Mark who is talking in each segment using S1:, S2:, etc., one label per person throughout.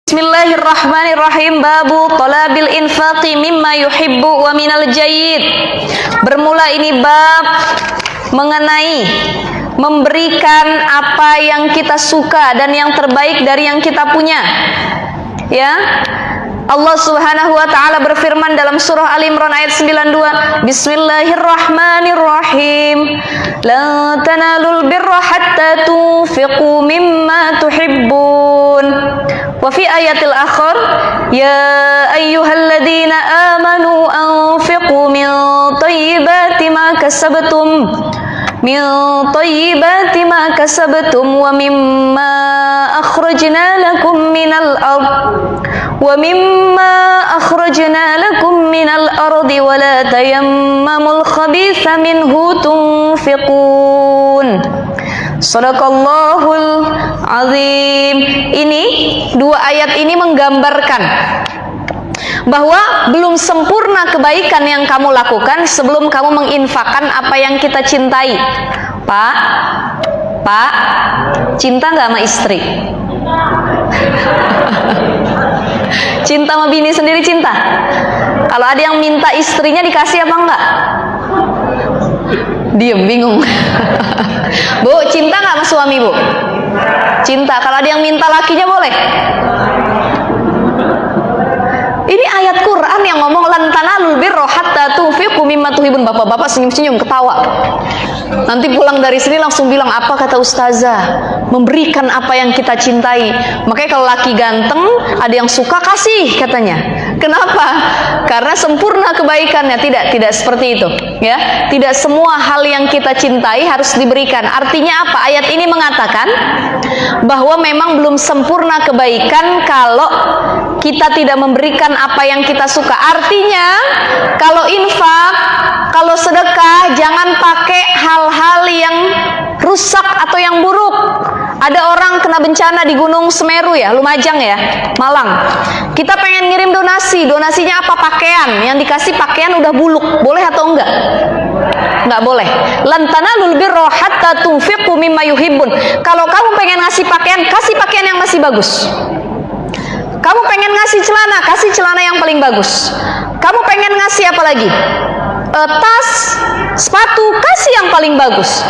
S1: Bismillahirrahmanirrahim. Babu talabil infaqi mimma yuhibbu wa minal jayyid. Bermula ini bab mengenai memberikan apa yang kita suka dan yang terbaik dari yang kita punya. Ya. Allah Subhanahu wa taala berfirman dalam surah Al Imran ayat 92, Bismillahirrahmanirrahim. La tanalul birra hatta tunfiqu mimma tuhibbun. Wa fi ayatil akhar, ya ayyuhalladzina amanu anfiqu min thayyibati ma kasabtum wa mimma akhrajna lakum minal ardi wa la tayammamul khabitha minhu tunfiqun. Shadaqallahul azim. Ini dua ayat ini menggambarkan bahwa belum sempurna kebaikan yang kamu lakukan sebelum kamu menginfakkan apa yang kita cintai. Pak, cinta nggak sama istri? Cinta sama bini sendiri cinta? Kalau ada yang minta istrinya dikasih apa enggak? Diem, bingung. Bu, cinta nggak sama suami, Bu? Cinta. Kalau ada yang minta lakinya boleh? Ini ayat Quran yang ngomong lan tanalul birra hatta tunfiqu mimma tuhibun. Bapak-bapak senyum-senyum ketawa. Nanti pulang dari sini langsung bilang, apa kata ustazah? Memberikan apa yang kita cintai. Makanya kalau laki ganteng, ada yang suka kasih katanya. Kenapa? Karena sempurna kebaikannya. Tidak seperti itu, ya. Tidak semua hal yang kita cintai harus diberikan. Artinya apa? Ayat ini mengatakan bahwa memang belum sempurna kebaikan kalau kita tidak memberikan apa yang kita suka. Artinya kalau infak, kalau sedekah, jangan pakai hal-hal yang rusak atau yang buruk. Ada orang kena bencana di Gunung Semeru ya, Lumajang ya, Malang. Kita pengen ngirim donasi, donasinya apa? Pakaian. Yang dikasih pakaian udah buluk, boleh atau enggak? Enggak boleh. Lan tanalul birra hatta tunfiqu mimma yuhibbun. Kalau kamu pengen ngasih pakaian, kasih pakaian yang masih bagus. Kamu pengen ngasih celana, kasih celana yang paling bagus. Kamu pengen ngasih apa lagi? Tas, sepatu, kasih yang paling bagus.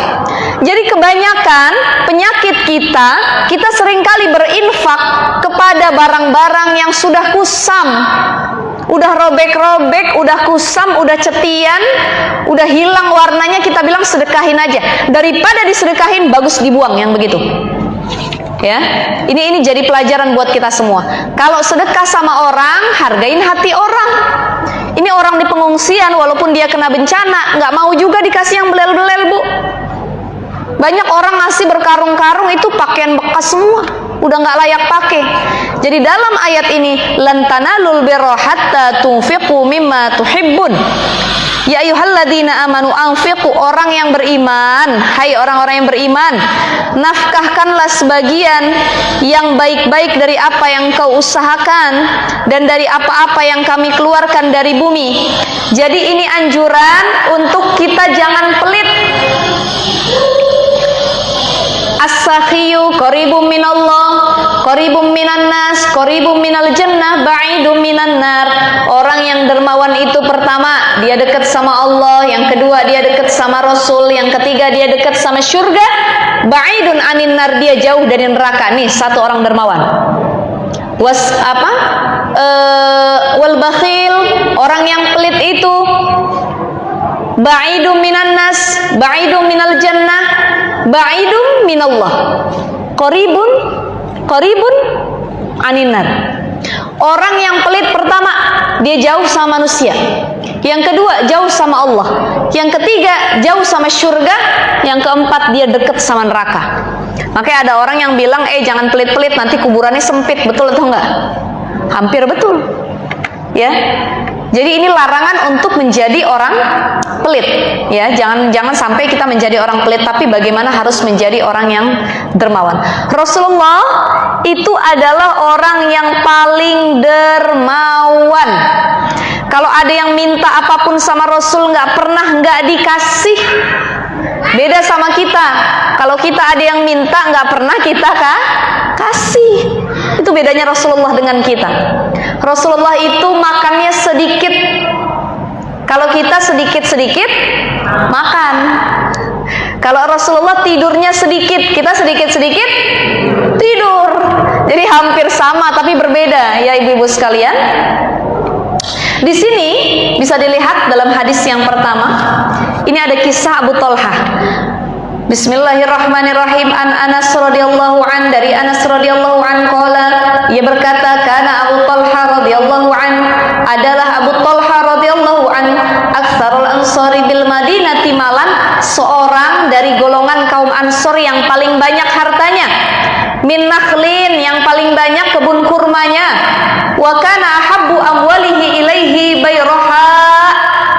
S1: Jadi kebanyakan penyakit kita seringkali berinfak kepada barang-barang yang sudah kusam, udah robek-robek, udah kusam, udah cetian, udah hilang warnanya, kita bilang sedekahin aja. Daripada disedekahin, bagus dibuang yang begitu. Ya, ini jadi pelajaran buat kita semua. Kalau sedekah sama orang, hargain hati orang. Ini orang di pengungsian, walaupun dia kena bencana, nggak mau juga dikasih yang belel-belel, Bu. Banyak orang ngasih berkarung-karung, itu pakaian bekas semua, udah nggak layak pakai. Jadi dalam ayat ini, lan tanalul birra hatta tunfiqu mimma tuhibbun. Ya ayyuhalladzina amanu anfiqu, orang yang beriman, hai orang-orang yang beriman, nafkahkanlah sebagian yang baik-baik dari apa yang kau usahakan dan dari apa-apa yang kami keluarkan dari bumi. Jadi ini anjuran untuk kita jangan pelit. As-sakhiyu qaribum minallah, qaribum minan nas, qaribum minal jannah, ba'idum minan nar. Orang yang dermawan itu pertama, dia dekat sama Allah, yang kedua dia dekat sama Rasul, yang ketiga dia dekat sama surga, ba'idun anin nar, dia jauh dari neraka. Nih satu orang dermawan. Wal bakhil, orang yang pelit itu ba'idum minan nas, ba'idum minal jannah, ba'idum minallah, qaribun aninar. Orang yang pelit pertama, dia jauh sama manusia. Yang kedua, jauh sama Allah. Yang ketiga, jauh sama surga. Yang keempat, dia dekat sama neraka. Makanya ada orang yang bilang, jangan pelit-pelit, nanti kuburannya sempit. Betul atau enggak? Hampir betul. Ya. Jadi ini larangan untuk menjadi orang pelit, ya. Jangan sampai kita menjadi orang pelit, tapi bagaimana harus menjadi orang yang dermawan. Rasulullah itu adalah orang yang paling dermawan. Kalau ada yang minta apapun sama Rasul, nggak pernah nggak dikasih. Beda sama kita. Kalau kita ada yang minta, nggak pernah kita kasih. Itu Itu bedanya Rasulullah dengan kita. Rasulullah itu makannya sedikit. Kalau kita sedikit-sedikit makan. Kalau Rasulullah tidurnya sedikit, kita sedikit-sedikit tidur. Jadi hampir sama tapi berbeda ya ibu-ibu sekalian. Di sini bisa dilihat dalam hadis yang pertama. Ini ada kisah Abu Talha. Bismillahirrahmanirrahim. An Anas radhiyallahu an, dari Anas radhiyallahu an qala, ia berkata, kana Abu Talha radhiyallahu an, adalah Abu Talha radhiyallahu an aktsarul ansari bil Madinati malan, seorang dari golongan kaum Ansor yang paling banyak hartanya. Min nakhlin, yang paling banyak kebun kurmanya. Wa kana ahabbu amwalihi ilaihi bayraha,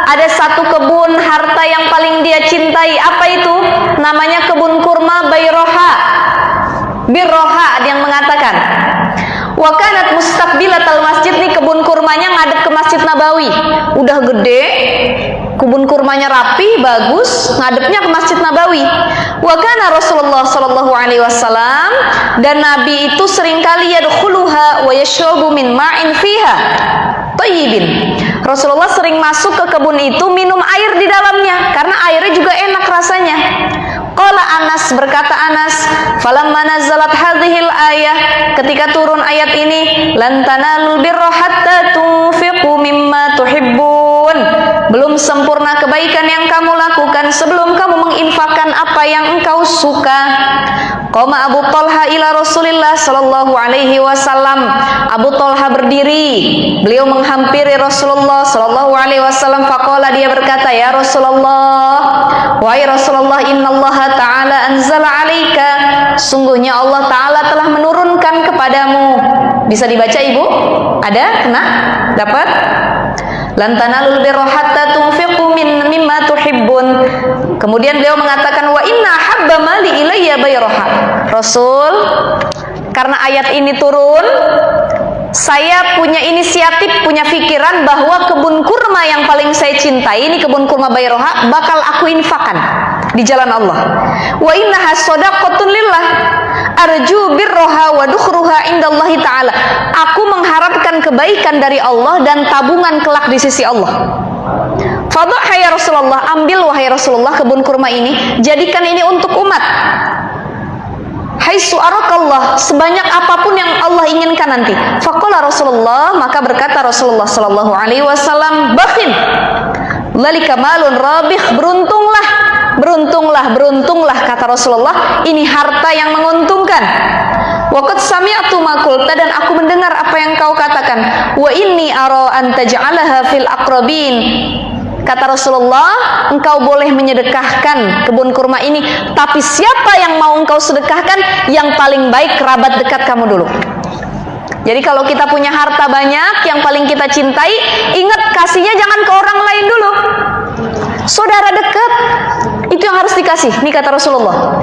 S1: ada satu kebun harta yang paling dia cintai. Apa itu? Namanya kebun kurma Bayroha. Birroha ada yang mengatakan. Wa kanat mustaqbilatal masjid, nih kebun kurmanya ngadep ke Masjid Nabawi. Udah gede, kebun kurmanya rapi, bagus, ngadepnya ke Masjid Nabawi. Wa kana Rasulullah sallallahu alaihi wasallam, dan Nabi itu seringkali yadkhuluha wa yashrabu min ma'in fiha thayyibin. Rasulullah sering masuk ke kebun itu, minum air di dalamnya karena airnya juga enak rasanya. Qala Anas, berkata Anas, falamma nazalat hadhil ayah, ketika turun ayat ini, lan tanalul birra hatta tunfiqu mimma tuhibbun, belum sempurna kebaikan yang kamu lakukan sebelum kamu menginfakkan apa yang engkau suka. Qama Abu Talha ila Rasulillah sallallahu alaihi wasallam. Abu Talha berdiri, beliau menghampiri Rasulullah sallallahu alaihi wasallam. Faqala, dia berkata, ya Rasulullah, wahai Rasulullah, innallaha ta'ala anzala alaika, sungguhnya Allah ta'ala telah menurunkan kepadamu. Bisa dibaca ibu? Ada? Kena? Dapat? Lan tanalul birra hatta tunfiqu mimma tuhibbun. Kemudian beliau mengatakan, wa inna habba mali ilayya bayraha. Rasul, karena ayat ini turun, saya punya inisiatif, punya pikiran bahwa kebun kurma yang paling saya cintai, ini kebun kurma Bayroha, bakal aku infakkan di jalan Allah. Wa innaha shadaqatun lillah arju birroha wa dukhruha indallahi ta'ala. Aku mengharapkan kebaikan dari Allah dan tabungan kelak di sisi Allah. Fadhha ya Rasulullah, ambil wahai Rasulullah kebun kurma ini, jadikan ini untuk umat. Haitsu arakallah, sebanyak apapun yang Allah inginkan nanti. Faqala Rasulullah, maka berkata Rasulullah sallallahu alaihi wasallam, bakhin dzalika malun rabih, beruntunglah, beruntunglah, beruntunglah, kata Rasulullah, ini harta yang menguntungkan. Wa qad sami'tu ma qulta, dan aku mendengar apa yang kau katakan. Wa inni ara an taj'alaha fil aqrabin, kata Rasulullah, engkau boleh menyedekahkan kebun kurma ini, tapi siapa yang mau engkau sedekahkan? Yang paling baik kerabat dekat kamu dulu. Jadi kalau kita punya harta banyak, yang paling kita cintai, ingat kasihnya jangan ke orang lain dulu. Saudara dekat, itu yang harus dikasih. Ini kata Rasulullah.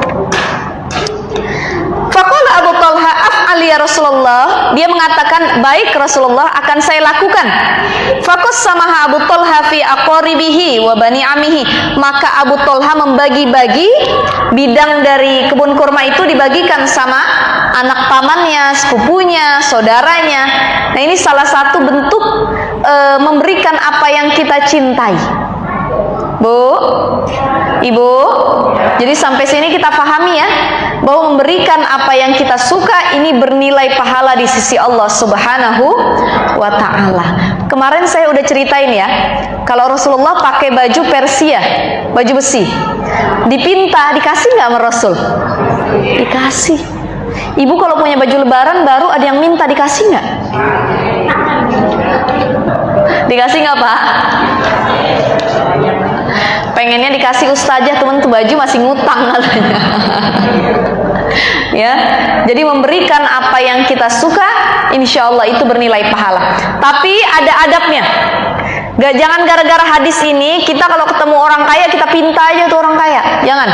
S1: Faqala Abu Talha, af'al ya Rasulullah. Dia mengatakan, baik Rasulullah, akan saya lakukan. Faqassamaha Abu Talha fi aqaribihi wa bani amihi. Maka Abu Talha membagi-bagi bidang dari kebun kurma itu, dibagikan sama anak pamannya, sepupunya, saudaranya. Nah, ini salah satu bentuk memberikan apa yang kita cintai. Bu, ibu, jadi sampai sini kita pahami ya, bahwa memberikan apa yang kita suka ini bernilai pahala di sisi Allah Subhanahu wa ta'ala. Kemarin saya udah ceritain ya, kalau Rasulullah pakai baju Persia, baju besi, dipinta, dikasih nggak sama Rasul? Dikasih. Ibu kalau punya baju lebaran baru ada yang minta, dikasih nggak? Dikasih nggak Pak? Pengennya dikasih ustazah, temen tuh baju masih ngutang katanya. Ya, jadi memberikan apa yang kita suka, insya Allah itu bernilai pahala. Tapi ada adabnya. Jangan gara-gara hadis ini kita kalau ketemu orang kaya kita pinta aja tuh orang kaya. Jangan.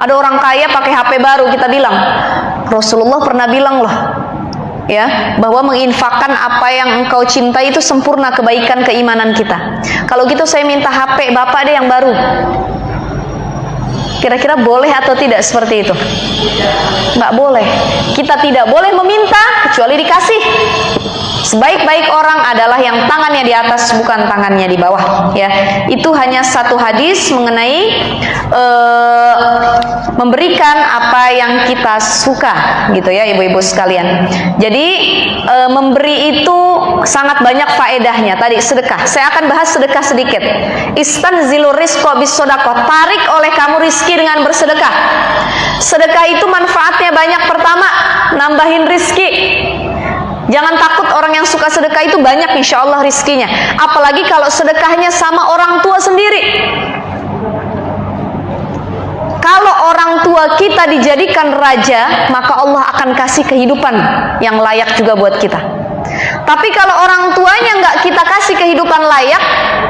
S1: Ada orang kaya pakai HP baru, kita bilang, Rasulullah pernah bilang loh, ya, bahwa menginfakkan apa yang engkau cintai itu sempurna kebaikan keimanan kita. Kalau gitu saya minta HP Bapak deh yang baru. Kira-kira boleh atau tidak seperti itu? Nggak boleh. Kita tidak boleh meminta kecuali dikasih. Sebaik-baik orang adalah yang tangannya di atas, bukan tangannya di bawah. Ya, itu hanya satu hadis mengenai memberikan apa yang kita suka, gitu ya, ibu-ibu sekalian. Jadi memberi itu sangat banyak faedahnya. Tadi sedekah. Saya akan bahas sedekah sedikit. Istanzilur rizqa bis shadaqah. Tarik oleh kamu rizki dengan bersedekah. Sedekah itu manfaatnya banyak. Pertama, nambahin rizki. Jangan takut, orang yang suka sedekah itu banyak insya Allah rizkinya. Apalagi kalau sedekahnya sama orang tua sendiri. Kalau orang tua kita dijadikan raja, maka Allah akan kasih kehidupan yang layak juga buat kita. Tapi kalau orang tuanya nggak kita kasih kehidupan layak,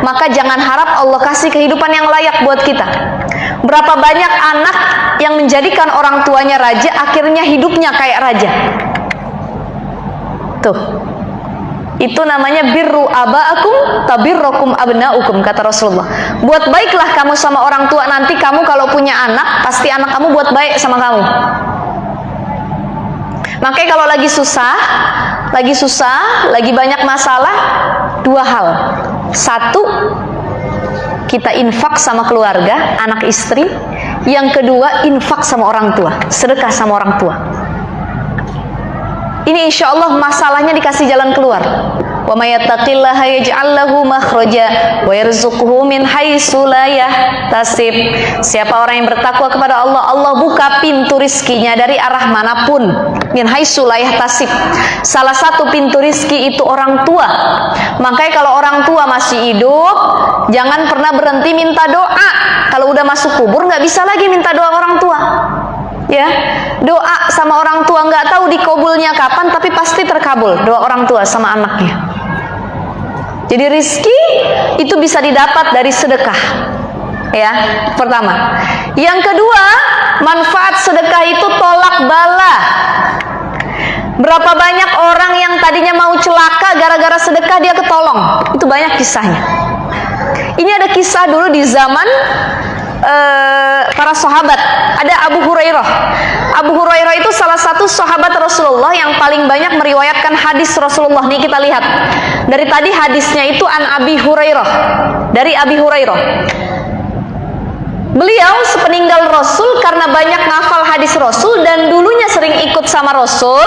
S1: maka jangan harap Allah kasih kehidupan yang layak buat kita. Berapa banyak anak yang menjadikan orang tuanya raja, akhirnya hidupnya kayak raja. Tuh, itu namanya birru aba'akum tabirrukum abna'ukum, kata Rasulullah. Buat baiklah kamu sama orang tua, nanti kamu kalau punya anak, pasti anak kamu buat baik sama kamu. Makanya kalau lagi susah, lagi banyak masalah, dua hal. Satu, kita infak sama keluarga, anak istri. Yang kedua, infak sama orang tua, sedekah sama orang tua. Ini insya Allah masalahnya dikasih jalan keluar. Wa may yattaqillaha yaj'al lahu makhraja wa yarzuqhu min haitsu la yahtasib. Siapa orang yang bertakwa kepada Allah, Allah buka pintu rizkinya dari arah manapun. Min haitsu la yahtasib. Salah satu pintu rizki itu orang tua. Makanya kalau orang tua masih hidup, jangan pernah berhenti minta doa. Kalau udah masuk kubur nggak bisa lagi minta doa orang tua. Ya, doa sama orang tua nggak tahu dikabulnya kapan, tapi pasti terkabul doa orang tua sama anaknya. Jadi rizki itu bisa didapat dari sedekah. Ya, pertama. Yang kedua, manfaat sedekah itu tolak bala. Berapa banyak orang yang tadinya mau celaka gara-gara sedekah dia ketolong. Itu banyak kisahnya. Ini ada kisah dulu di zaman para sahabat. Ada Abu Hurairah. Abu Hurairah itu salah satu sahabat Rasulullah yang paling banyak meriwayatkan hadis Rasulullah. Nih kita lihat. Dari tadi hadisnya itu an Abi Hurairah. Dari Abi Hurairah. Beliau sepeninggal Rasul, karena banyak ngafal hadis Rasul dan dulunya sering ikut sama Rasul,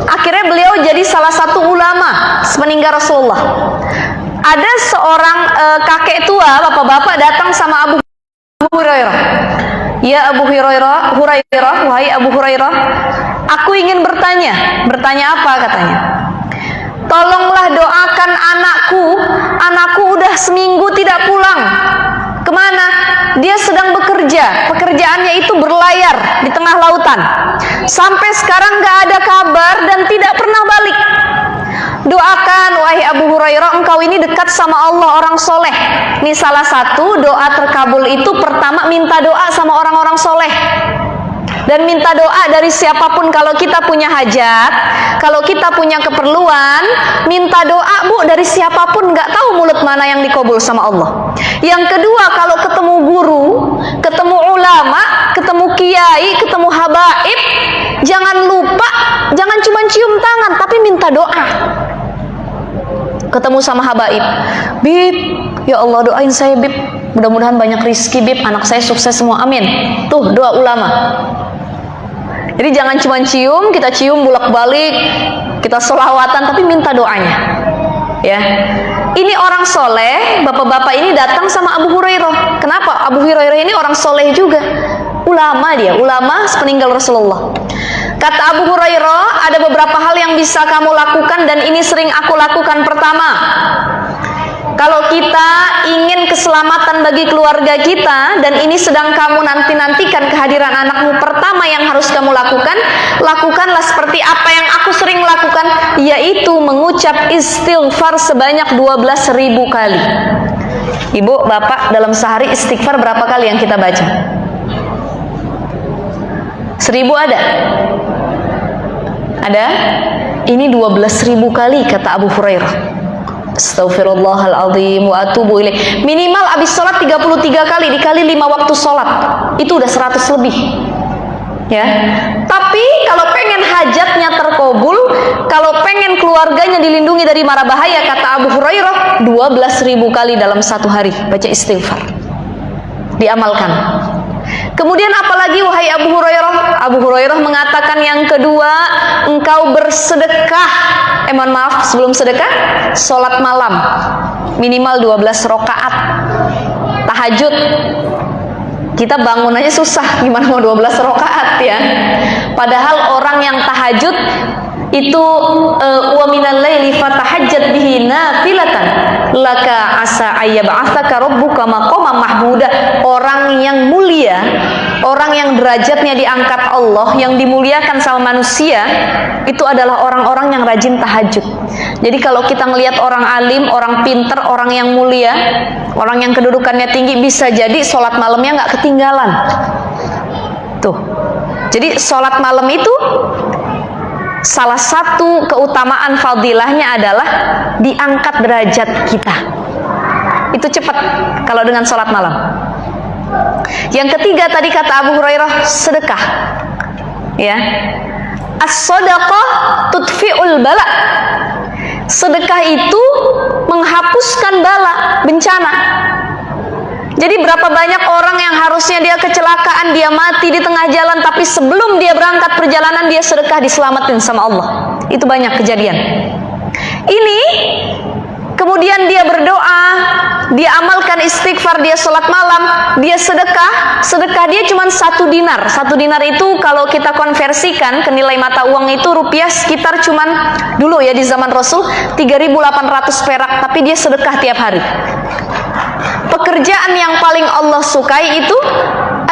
S1: akhirnya beliau jadi salah satu ulama sepeninggal Rasulullah. Ada seorang kakek tua, bapak-bapak datang sama Abu Hurairah. Ya Abu Hurairah, wahai Abu Hurairah, aku ingin bertanya. Bertanya apa katanya? Tolonglah doakan anakku udah seminggu tidak pulang. Kemana? Dia sedang bekerja. Pekerjaannya itu berlayar di tengah lautan. Sampai sekarang gak ada kabar dan tidak pernah balik. Doakan wahai Abu Hurairah, engkau ini dekat sama Allah, orang soleh. Ini salah satu doa terkabul itu pertama minta doa sama orang-orang soleh. Dan minta doa dari siapapun. Kalau kita punya hajat, kalau kita punya keperluan, minta doa bu dari siapapun. Gak tahu mulut mana yang dikabul sama Allah. Yang kedua, kalau ketemu guru, ketemu ulama, ketemu kiai, ketemu habaib, jangan lupa, jangan cuma cium tangan, tapi minta doa. Ketemu sama habaib, Bib, ya Allah doain saya Bib, mudah-mudahan banyak rizki Bib, anak saya sukses semua, amin. Tuh doa ulama. Jadi jangan cuma cium, kita cium bolak-balik, kita sholawatan, tapi minta doanya. Ya, ini orang soleh, bapak-bapak ini datang sama Abu Hurairah. Kenapa? Abu Hurairah ini orang soleh juga, ulama dia, ulama sepeninggal Rasulullah. Kata Abu Hurairah, ada beberapa hal yang bisa kamu lakukan dan ini sering aku lakukan. Pertama, kalau kita ingin keselamatan bagi keluarga kita dan ini sedang kamu nantikan kehadiran anakmu, pertama yang harus kamu lakukan, lakukanlah seperti apa yang aku sering lakukan, yaitu mengucap istighfar sebanyak 12.000 kali. Ibu, bapak, dalam sehari istighfar berapa kali yang kita baca? 1000 ada? Ada? Ini 12.000 kali kata Abu Hurairah. Astaghfirullahaladzim wa atubu ilaih. Minimal habis sholat 33 kali dikali 5 waktu sholat, itu udah 100 lebih. Ya. Tapi kalau pengen hajatnya terkabul, kalau pengen keluarganya dilindungi dari mara bahaya, kata Abu Hurairah, 12.000 kali dalam satu hari baca istighfar. Diamalkan. Kemudian apalagi wahai Abu Hurairah? Abu Hurairah mengatakan yang kedua, engkau bersedekah. Mohon maaf, sebelum sedekah, sholat malam minimal 12 rakaat. Tahajud. Kita bangun aja susah, gimana mau 12 rakaat ya. Padahal orang yang tahajud itu wa minal laili fatahajjat bihi nafilatan laka asa ayyab'atsaka rabbuka maqaman mahmuda. Orang yang mulia, orang yang derajatnya diangkat Allah, yang dimuliakan sama manusia, itu adalah orang-orang yang rajin tahajud. Jadi kalau kita ngelihat orang alim, orang pinter, orang yang mulia, orang yang kedudukannya tinggi, bisa jadi sholat malamnya nggak ketinggalan. Tuh. Jadi sholat malam itu salah satu keutamaan fadilahnya adalah diangkat derajat kita. Itu cepat kalau dengan sholat malam. Yang ketiga tadi kata Abu Hurairah, sedekah. Ya. As-shadaqah tudfi'ul bala. Sedekah itu menghapuskan bala, bencana. Jadi berapa banyak orang yang harusnya dia kecelakaan, dia mati di tengah jalan, tapi sebelum dia berangkat perjalanan dia sedekah, diselamatin sama Allah. Itu banyak kejadian. Ini kemudian dia berdoa, dia amalkan istighfar, dia sholat malam, dia sedekah. Sedekah dia cuma 1 dinar. 1 dinar itu kalau kita konversikan ke nilai mata uang itu rupiah sekitar cuman dulu ya di zaman Rasul 3.800 perak, tapi dia sedekah tiap hari. Pekerjaan yang paling Allah sukai itu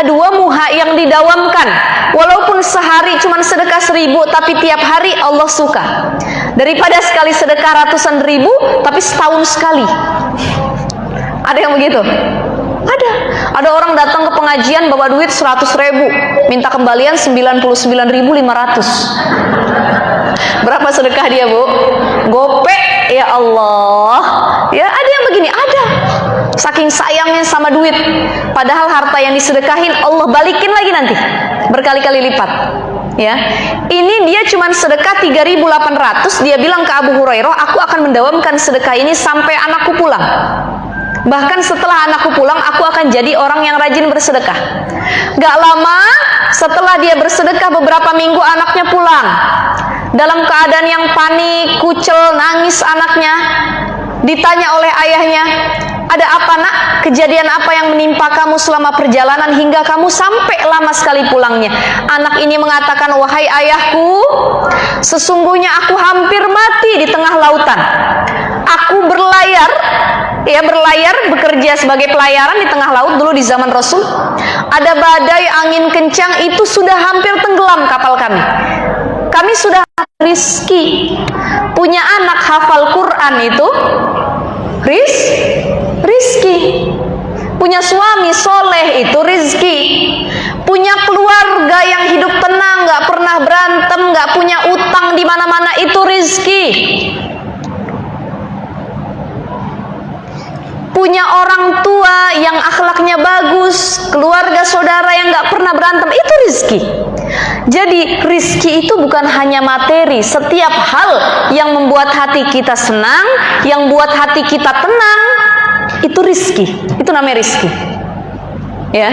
S1: dua muha yang didawamkan. Walaupun sehari cuma sedekah 1.000, tapi tiap hari Allah suka. Daripada sekali sedekah ratusan ribu, tapi setahun sekali. Ada yang begitu? Ada orang datang ke pengajian bawa duit 100.000, minta kembalian 99.500. Berapa sedekah dia, Bu? Gopek, ya Allah. Ya, ada yang begini, ada. Saking sayangnya sama duit, padahal harta yang disedekahin Allah balikin lagi nanti berkali-kali lipat. Ya, ini dia cuma sedekah 3.800. Dia bilang ke Abu Hurairah, aku akan mendawamkan sedekah ini sampai anakku pulang. Bahkan setelah anakku pulang, aku akan jadi orang yang rajin bersedekah. Gak lama setelah dia bersedekah, beberapa minggu anaknya pulang. Dalam keadaan yang panik, kucel, nangis anaknya. Ditanya oleh ayahnya, ada apa nak? Kejadian apa yang menimpa kamu selama perjalanan hingga kamu sampai lama sekali pulangnya? Anak ini mengatakan, wahai ayahku, sesungguhnya aku hampir mati di tengah lautan. Aku berlayar, bekerja sebagai pelayaran di tengah laut dulu di zaman Rasul. Ada badai, angin kencang, itu sudah hampir tenggelam kapal kami. Kami sudah rizki, punya anak hafal Quran itu rizki, punya suami soleh itu rizki, punya keluarga yang hidup tenang, nggak pernah berantem, nggak punya utang di mana-mana, itu rizki. Punya orang tua yang akhlaknya bagus, keluarga saudara yang nggak pernah berantem, itu rizki. Jadi rizki itu bukan hanya materi. Setiap hal yang membuat hati kita senang, yang buat hati kita tenang, itu rizki. Itu namanya rizki. Ya,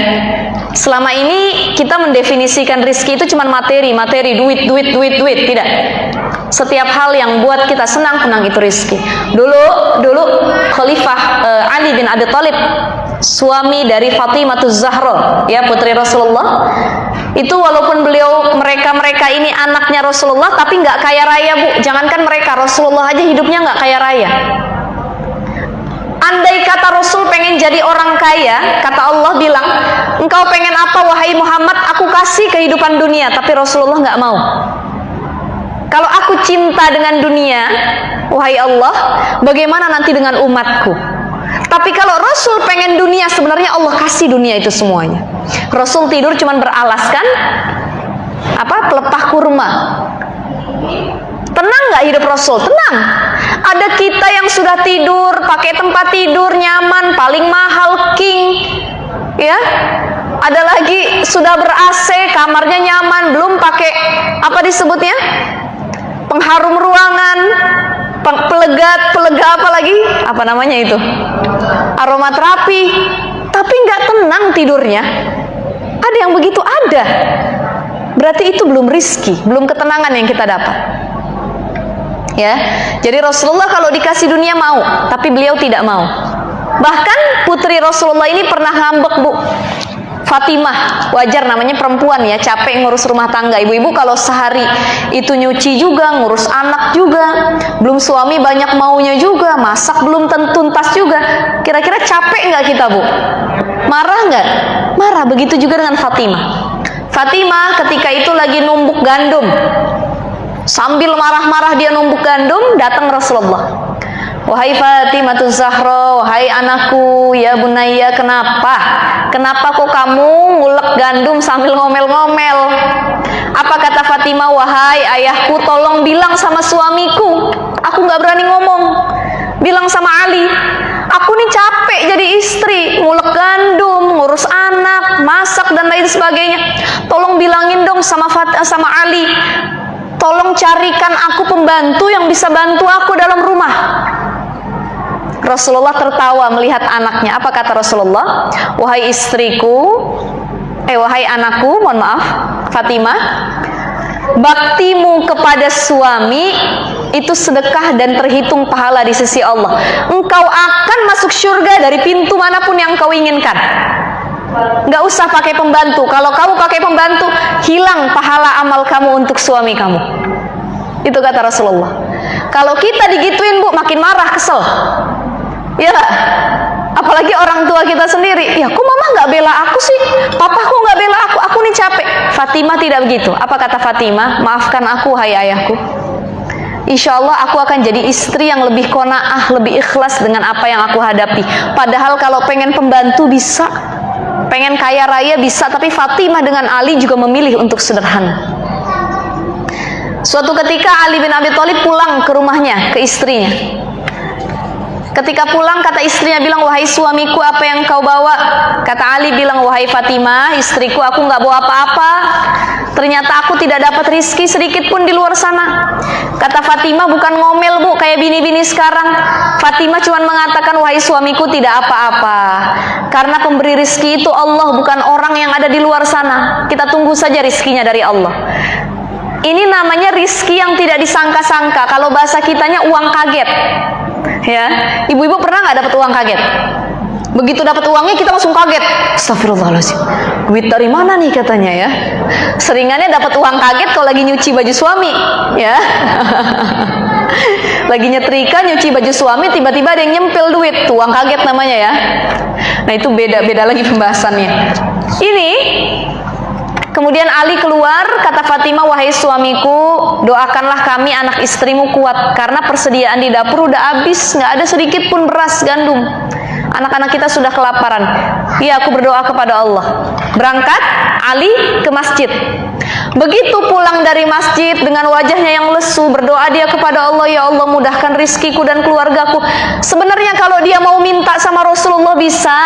S1: selama ini kita mendefinisikan rizki itu cuma materi, duit, tidak. Setiap hal yang buat kita senang, tenang, itu rizki. Dulu Khalifah Ali bin Abi Thalib, suami dari Fatimahuz Zahra, ya putri Rasulullah. Itu walaupun mereka ini anaknya Rasulullah, tapi nggak kaya raya, Bu. Jangankan mereka, Rasulullah aja hidupnya nggak kaya raya. Andai kata Rasul pengen jadi orang kaya, kata Allah bilang, engkau pengen apa wahai Muhammad? Aku kasih kehidupan dunia. Tapi Rasulullah nggak mau. Kalau aku cinta dengan dunia, wahai Allah, bagaimana nanti dengan umatku? Tapi kalau Rasul pengen dunia, sebenarnya Allah kasih dunia itu semuanya. Rasul tidur cuman beralaskan pelepah kurma. Tenang nggak hidup Rasul? Tenang. Ada kita yang sudah tidur, pakai tempat tidur nyaman, paling mahal, king, ya. Ada lagi sudah ber-AC, kamarnya nyaman, belum pakai apa disebutnya? Pengharum ruangan, pelega apa lagi? Apa namanya itu? Aromaterapi. Tapi nggak tenang tidurnya. Ada yang begitu, ada. Berarti itu belum rizki, belum ketenangan yang kita dapat. Ya, jadi Rasulullah kalau dikasih dunia mau, tapi beliau tidak mau. Bahkan putri Rasulullah ini pernah ngambek, Bu. Fatimah, wajar namanya perempuan ya, capek ngurus rumah tangga. Ibu-ibu kalau sehari itu nyuci juga, ngurus anak juga, belum suami banyak maunya juga, masak belum tuntas juga. Kira-kira capek nggak kita, Bu? Marah nggak? Marah. Begitu juga dengan Fatimah. Fatimah ketika itu lagi numbuk gandum. Sambil marah-marah dia numbuk gandum, datang Rasulullah. Wahai Fatimah Zahra, wahai anakku, ya bunaya, kenapa? Kenapa kok kamu ngulek gandum sambil ngomel-ngomel? Apa kata Fatimah? Wahai ayahku, tolong bilang sama suamiku, aku nggak berani ngomong. Bilang sama Ali, aku nih capek jadi istri, ngulek gandum, ngurus anak, masak dan lain sebagainya. Tolong bilangin dong sama Ali, tolong carikan aku pembantu yang bisa bantu aku dalam rumah. Rasulullah tertawa melihat anaknya. Apa kata Rasulullah? Wahai istriku, wahai anakku, mohon maaf, Fatimah, baktimu kepada suami itu sedekah dan terhitung pahala di sisi Allah. Engkau akan masuk surga dari pintu manapun yang kau inginkan. Gak usah pakai pembantu. Kalau kamu pakai pembantu, hilang pahala amal kamu untuk suami kamu. Itu kata Rasulullah. Kalau kita digituin, Bu, makin marah, kesel. Ya, apalagi orang tua kita sendiri. Ya, kok mama gak bela aku sih? Papa kok gak bela aku? Aku nih capek. Fatimah tidak begitu. Apa kata Fatimah? Maafkan aku, hai ayahku. Insya Allah aku akan jadi istri yang lebih qanaah, lebih ikhlas dengan apa yang aku hadapi. Padahal kalau pengen pembantu bisa, pengen kaya raya bisa, tapi Fatimah dengan Ali juga memilih untuk sederhana. Suatu ketika Ali bin Abi Thalib pulang ke rumahnya, ke istrinya. Ketika pulang, kata istrinya bilang, wahai suamiku, apa yang kau bawa? Kata Ali bilang, wahai Fatimah, istriku, aku nggak bawa apa-apa. Ternyata aku tidak dapat rizki sedikit pun di luar sana. Kata Fatimah, bukan ngomel, Bu, kayak bini-bini sekarang. Fatimah cuma mengatakan, wahai suamiku, tidak apa-apa. Karena pemberi rizki itu Allah, bukan orang yang ada di luar sana. Kita tunggu saja rizkinya dari Allah. Ini namanya rizki yang tidak disangka-sangka. Kalau bahasa kitanya uang kaget. Ya, ibu-ibu pernah nggak dapat uang kaget? Begitu dapat uangnya kita langsung kaget. Astagfirullahaladzim, duit dari mana nih katanya ya? Seringannya dapat uang kaget kalau lagi nyuci baju suami, ya. Lagi nyetrika nyuci baju suami, tiba-tiba ada yang nyempil duit, tuh uang kaget namanya ya. Nah itu beda lagi pembahasannya. Ini kemudian Ali keluar, kata Fatimah, wahai suamiku, doakanlah kami anak istrimu kuat, karena persediaan di dapur udah habis, nggak ada sedikit pun beras, gandum. Anak-anak kita sudah kelaparan. Ya, aku berdoa kepada Allah. Berangkat Ali ke masjid. Begitu pulang dari masjid dengan wajahnya yang lesu, berdoa dia kepada Allah, ya Allah mudahkan rizkiku dan keluargaku. Sebenarnya kalau dia mau minta sama Rasulullah bisa.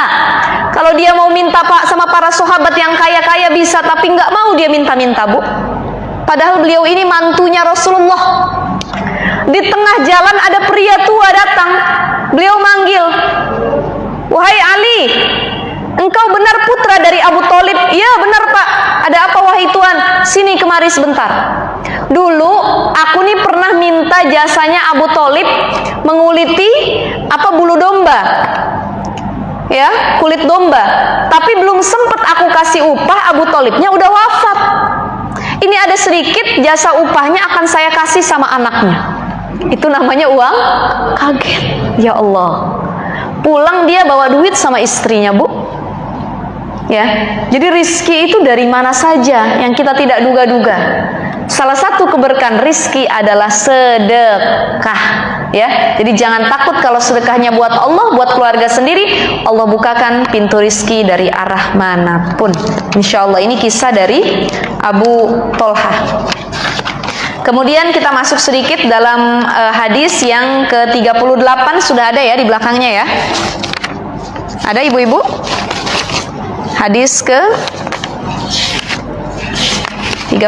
S1: Kalau dia mau minta sama para sahabat yang kaya-kaya bisa, tapi nggak mau dia minta-minta, Bu. Padahal beliau ini mantunya Rasulullah. Di tengah jalan ada pria tua datang. Beliau manggil, wahai Ali, engkau benar putra dari Abu Thalib? Iya benar Pak. Ada apa wahai Tuan? Sini kemari sebentar. Dulu aku nih pernah minta jasanya Abu Thalib menguliti bulu domba, ya, kulit domba. Tapi belum sempat aku kasih upah, Abu Thalibnya udah wafat. Ini ada sedikit jasa upahnya akan saya kasih sama anaknya. Itu namanya uang kaget. Ya Allah. Pulang dia bawa duit sama istrinya, Bu. Ya. Jadi rizki itu dari mana saja yang kita tidak duga-duga. Salah satu keberkahan rizki adalah sedekah, ya. Jadi jangan takut kalau sedekahnya buat Allah, buat keluarga sendiri, Allah bukakan pintu rizki dari arah manapun. Insya Allah ini kisah dari Abu Tolhah. Kemudian kita masuk sedikit dalam hadis yang ke-38, sudah ada ya di belakangnya ya. Ada ibu-ibu? Hadis ke 38.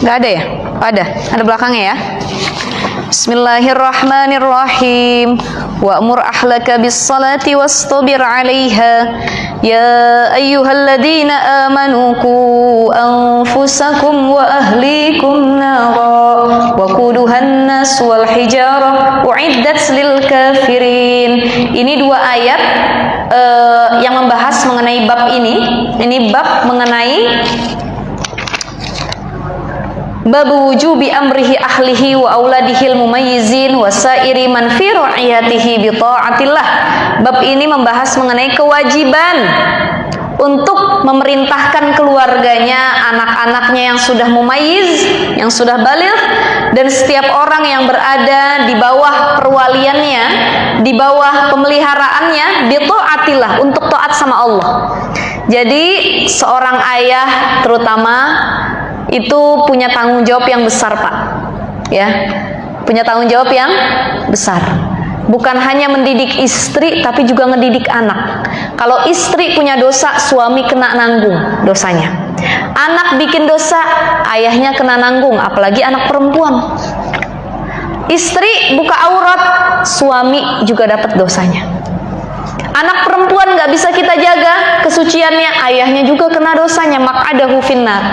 S1: Gak ada ya? Oh, ada belakangnya ya. Bismillahirrahmanirrahim. Wa'mur ahlaka bis-salati wastabir 'alaiha. Ya ayyuhalladzina amanu qu anfusakum wa ahlikum nara wa quduhan nas wal hijarah uiddat lil kafirin. Ini dua ayat yang membahas mengenai bab ini. Ini bab mengenai bab wujubi amrihi ahlihi wa auladihil mumayyizin wa sairi man fi ra'iyatihi bi ta'atillah. Bab ini membahas mengenai kewajiban untuk memerintahkan keluarganya, anak-anaknya yang sudah mumayyiz, yang sudah baligh, dan setiap orang yang berada di bawah perwaliannya, di bawah pemeliharaannya, bi ta'atillah, untuk taat sama Allah. Jadi seorang ayah terutama itu punya tanggung jawab yang besar, Pak. Ya, punya tanggung jawab yang besar. Bukan hanya mendidik istri, tapi juga mendidik anak. Kalau istri punya dosa, suami kena nanggung dosanya. Anak bikin dosa, ayahnya kena nanggung, apalagi anak perempuan. Istri buka aurat, suami juga dapat dosanya. Anak perempuan nggak bisa kita jaga kesuciannya, ayahnya juga kena dosanya. Maq'adahu finnar.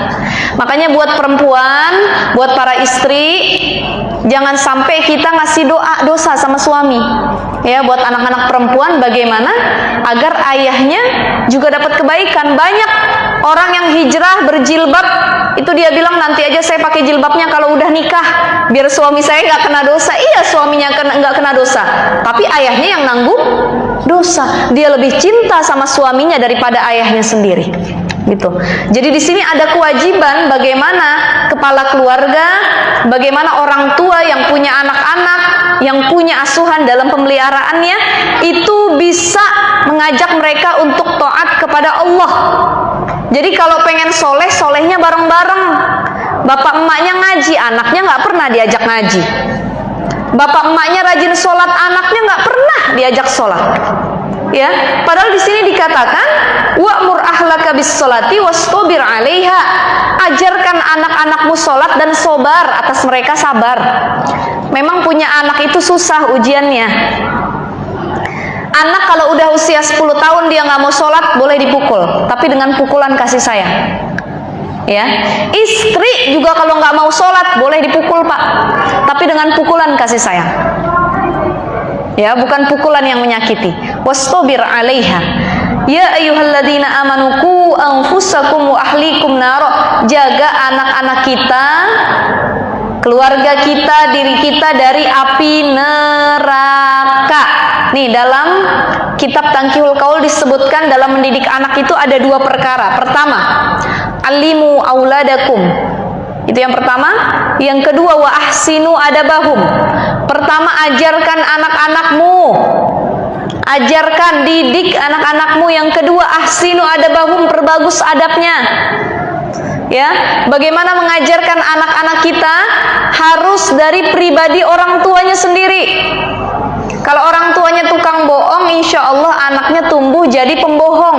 S1: Makanya buat perempuan, buat para istri, jangan sampai kita ngasih dosa sama suami. Ya, buat anak-anak perempuan bagaimana agar ayahnya juga dapat kebaikan. Banyak orang yang hijrah berjilbab, itu dia bilang nanti aja saya pakai jilbabnya kalau udah nikah, biar suami saya nggak kena dosa. Iya, suaminya nggak kena dosa, tapi ayahnya yang nanggung dosa. Dia lebih cinta sama suaminya daripada ayahnya sendiri. Gitu. Jadi di sini ada kewajiban bagaimana kepala keluarga, bagaimana orang tua yang punya anak-anak, yang punya asuhan dalam pemeliharaannya, itu bisa mengajak mereka untuk taat kepada Allah. Jadi kalau pengen soleh, solehnya bareng-bareng. Bapak emaknya ngaji, anaknya nggak pernah diajak ngaji. Bapak emaknya rajin sholat, anaknya nggak pernah diajak sholat. Ya, padahal di sini dikatakan wa'mur ahlaka bis-sholati wastabir 'alaiha. Ajarkan anak-anakmu sholat dan sobar atas mereka, sabar. Memang punya anak itu susah ujiannya. Anak kalau udah usia 10 tahun dia nggak mau sholat, boleh dipukul, tapi dengan pukulan kasih sayang. Ya, istri juga kalau nggak mau sholat boleh dipukul, Pak, tapi dengan pukulan kasih sayang. Ya, bukan pukulan yang menyakiti. Wastabir 'alaiha. Ya ayyuhalladzina amanu qu anfusakum wa ahlikum nar. Jaga anak-anak kita, keluarga kita, diri kita dari api neraka. Nih, dalam kitab Tangkihul Qaul disebutkan dalam mendidik anak itu ada dua perkara. Pertama, alimu auladakum. Itu yang pertama. Yang kedua, wa ahsinu adabahum. Pertama, ajarkan anak-anakmu. Ajarkan, didik anak-anakmu. Yang kedua, ahsinu adabahum, perbagus adabnya. Ya, bagaimana mengajarkan anak-anak kita harus dari pribadi orang tuanya sendiri. Kalau orang tuanya tukang bohong, insya Allah anaknya tumbuh jadi pembohong.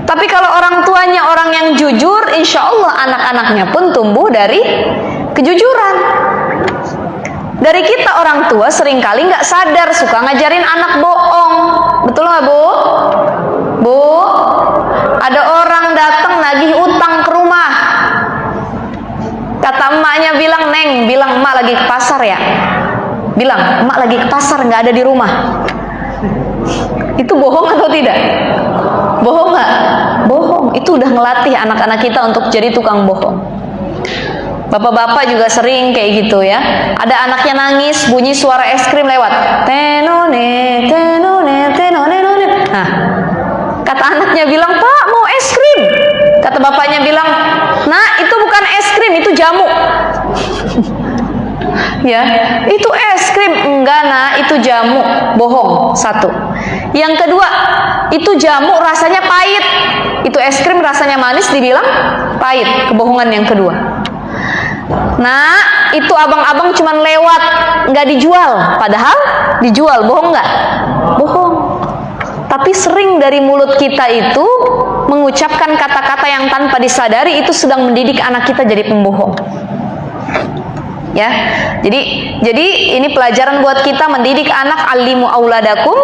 S1: Tapi kalau orang tuanya orang yang jujur, insya Allah anak-anaknya pun tumbuh dari kejujuran. Dari kita orang tua seringkali nggak sadar suka ngajarin anak bohong. Betul nggak, Bu? Bu, ada orang datang nagih utang ke rumah. Kata emaknya bilang, Neng, bilang emak lagi ke pasar ya. Bilang, emak lagi ke pasar, nggak ada di rumah. Itu bohong atau tidak? Bohong nggak? Bohong. Itu udah ngelatih anak-anak kita untuk jadi tukang bohong. Bapak-bapak juga sering kayak gitu ya. Ada anaknya nangis, bunyi suara es krim lewat. Tenone, tenone, tenone, tenone. Nah, kata anaknya bilang, Pak, mau es krim. Kata bapaknya bilang, nah itu bukan es krim, itu jamu. Ya, itu es krim. Enggak, nah, itu jamu. Bohong. Satu. Yang kedua, itu jamu rasanya pahit. Itu es krim rasanya manis dibilang pahit. Kebohongan yang kedua. Nah, itu abang-abang cuman lewat, nggak dijual. Padahal dijual. Bohong nggak? Bohong. Tapi sering dari mulut kita itu mengucapkan kata-kata yang tanpa disadari itu sedang mendidik anak kita jadi pembohong. Ya, jadi ini pelajaran buat kita mendidik anak. Alimu auladakum,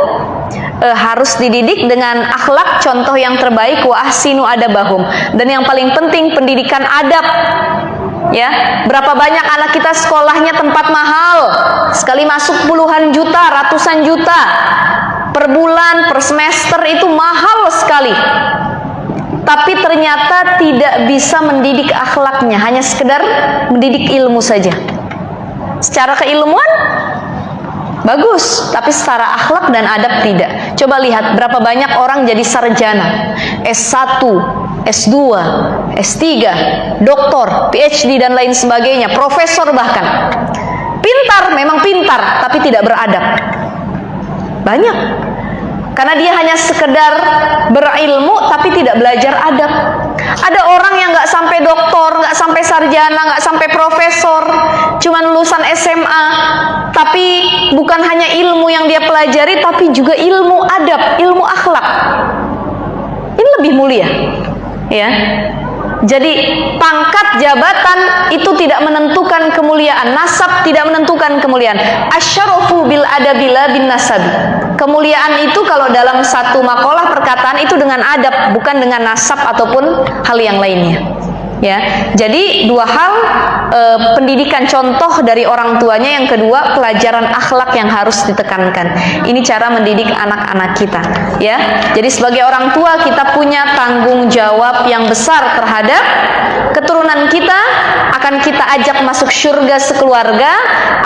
S1: harus dididik dengan akhlak, contoh yang terbaik, wa ahsinu adabahum. Dan yang paling penting pendidikan adab. Ya, berapa banyak anak kita sekolahnya tempat mahal, sekali masuk puluhan juta, ratusan juta per bulan, per semester, itu mahal sekali. Tapi ternyata tidak bisa mendidik akhlaknya, hanya sekedar mendidik ilmu saja. Secara keilmuan bagus, tapi secara akhlak dan adab tidak. Coba lihat berapa banyak orang jadi sarjana, S1, S2, S3, doktor, PhD dan lain sebagainya, profesor bahkan. Pintar, memang pintar, tapi tidak beradab. Banyak. Karena dia hanya sekedar berilmu tapi tidak belajar adab. Ada orang yang nggak sampai doktor, nggak sampai sarjana, nggak sampai profesor, cuman lulusan SMA, tapi bukan hanya ilmu yang dia pelajari, tapi juga ilmu adab, ilmu akhlak. Ini lebih mulia, ya. Jadi pangkat jabatan itu tidak menentukan kemuliaan, nasab tidak menentukan kemuliaan. Asyarafu bil adabila bin nasabi. Kemuliaan itu kalau dalam satu makalah perkataan itu dengan adab, bukan dengan nasab ataupun hal yang lainnya. Ya, jadi dua hal, pendidikan contoh dari orang tuanya, yang kedua pelajaran akhlak yang harus ditekankan. Ini cara mendidik anak-anak kita, ya. Jadi sebagai orang tua kita punya tanggung jawab yang besar terhadap keturunan kita. Akan kita ajak masuk surga sekeluarga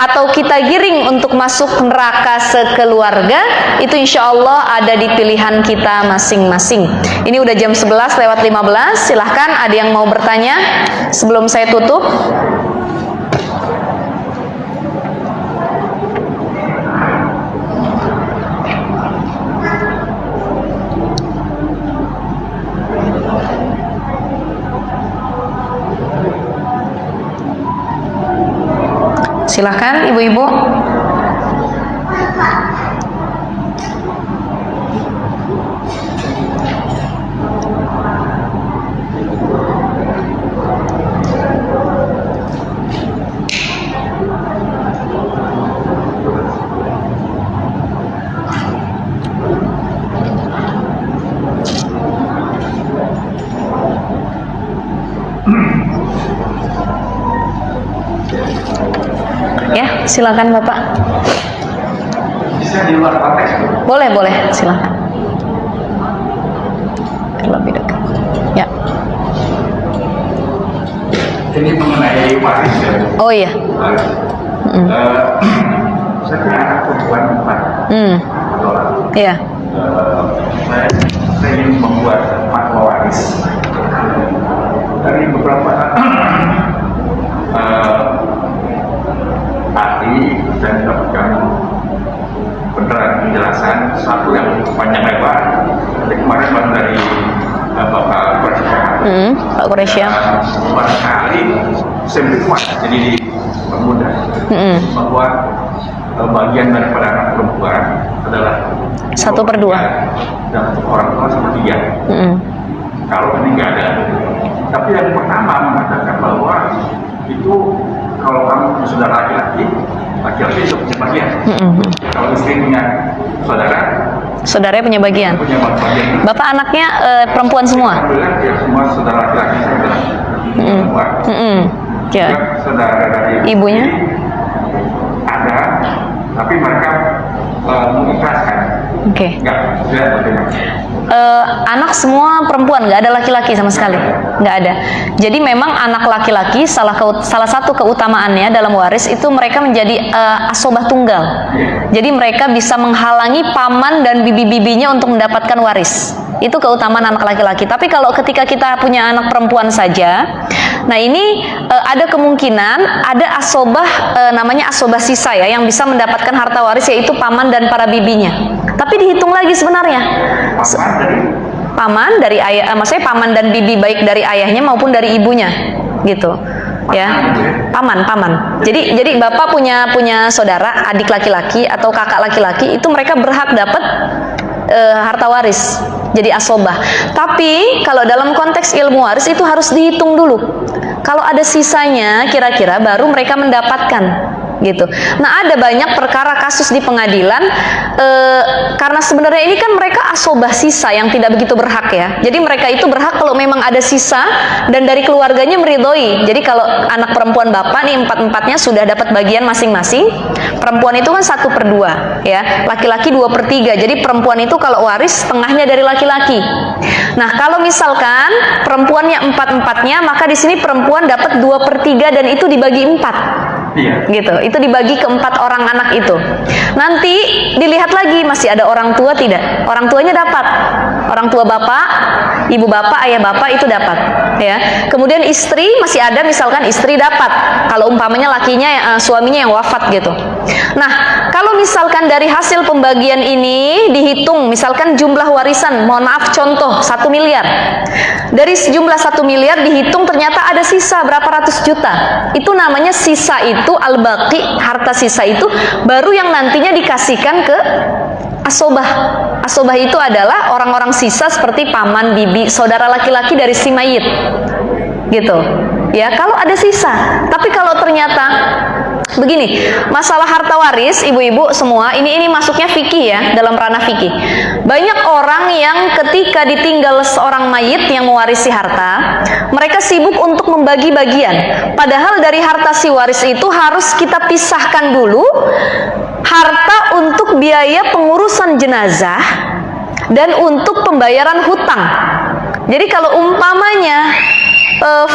S1: atau kita giring untuk masuk neraka sekeluarga, itu insya Allah ada di pilihan kita masing-masing. Ini udah jam 11 lewat 15. Silahkan, ada yang mau bertanya sebelum saya tutup? Silahkan ibu-ibu. Ya, silakan Bapak.
S2: Bisa di luar konteks?
S1: Boleh, silakan. Lebih dekat. Ya.
S2: Ini mengenai waris ya.
S1: Oh iya.
S2: Saya punya anak perempuan 4 orang.
S1: Iya.
S2: Saya ingin membuat fatwa waris. Dari beberapa ahli dan dapatkan beneran penjelasan satu yang panjang lebar. Kemarin baru dari Bapak Quraisy.
S1: Pak Quraisy.
S2: Barangkali semua jadi permudah bahwa bagian daripada anak perempuan adalah
S1: 1/2
S2: dan untuk orang tua seperti dia. Kalau ini nggak ada. Tapi yang pertama mengatakan bahwa itu kalau kamu punya saudara laki-laki itu punya bagian. Kalau istri punya saudaranya
S1: punya bagian. Bapak anaknya perempuan semua?
S2: Alhamdulillah ya, semua saudara laki-laki saya adalah perempuan.
S1: Ya.
S2: Saudara dari
S1: ibunya
S2: ada, tapi mereka mengikhlaskan.
S1: Oke.
S2: Enggak, tidak bagaimana.
S1: Anak semua perempuan, nggak ada laki-laki sama sekali, nggak ada. Jadi memang anak laki-laki salah satu keutamaannya dalam waris itu mereka menjadi asobah tunggal. Jadi mereka bisa menghalangi paman dan bibi-bibinya untuk mendapatkan waris. Itu keutamaan anak laki-laki. Tapi kalau ketika kita punya anak perempuan saja, Nah ini ada kemungkinan ada asobah, namanya asobah sisa ya, yang bisa mendapatkan harta waris, yaitu paman dan para bibinya. Tapi dihitung lagi sebenarnya. Paman dari ayah, maksudnya paman dan bibi baik dari ayahnya maupun dari ibunya, gitu. Ya, paman. Jadi bapak punya saudara, adik laki-laki atau kakak laki-laki, itu mereka berhak dapat harta waris, jadi asobah. Tapi kalau dalam konteks ilmu waris itu harus dihitung dulu. Kalau ada sisanya kira-kira baru mereka mendapatkan, gitu. Nah ada banyak perkara kasus di pengadilan karena sebenarnya ini kan mereka asobah sisa yang tidak begitu berhak ya. Jadi mereka itu berhak kalau memang ada sisa dan dari keluarganya meridhoi. Jadi kalau anak perempuan bapak nih empat-empatnya sudah dapat bagian masing-masing. Perempuan itu kan 1/2 ya, laki-laki 2/3. Jadi perempuan itu kalau waris setengahnya dari laki-laki. Nah kalau misalkan perempuannya empat-empatnya, maka di sini perempuan dapat 2/3 dan itu dibagi 4.
S2: Iya.
S1: Gitu, itu dibagi ke 4 orang anak itu. Nanti dilihat lagi masih ada orang tua tidak? Orang tuanya dapat. Orang tua bapak, ibu bapak, ayah bapak itu dapat. Ya. Kemudian istri masih ada, misalkan istri dapat. Kalau umpamanya lakinya, suaminya yang wafat gitu. Nah, kalau misalkan dari hasil pembagian ini dihitung, misalkan jumlah warisan, mohon maaf contoh 1 miliar. Dari jumlah 1 miliar dihitung ternyata ada sisa berapa ratus juta. Itu namanya sisa itu al-baqi, harta sisa itu baru yang nantinya dikasihkan ke asobah. Asobah itu adalah orang-orang sisa seperti paman, bibi, saudara laki-laki dari si mayit. Gitu. Ya, kalau ada sisa. Tapi kalau ternyata begini, masalah harta waris, ibu-ibu semua, ini masuknya fikih ya, dalam ranah fikih. Banyak orang yang ketika ditinggal seorang mayit yang mewarisi harta, mereka sibuk untuk membagi bagian. Padahal dari harta si waris itu harus kita pisahkan dulu harta untuk biaya pengurusan jenazah dan untuk pembayaran hutang. Jadi kalau umpamanya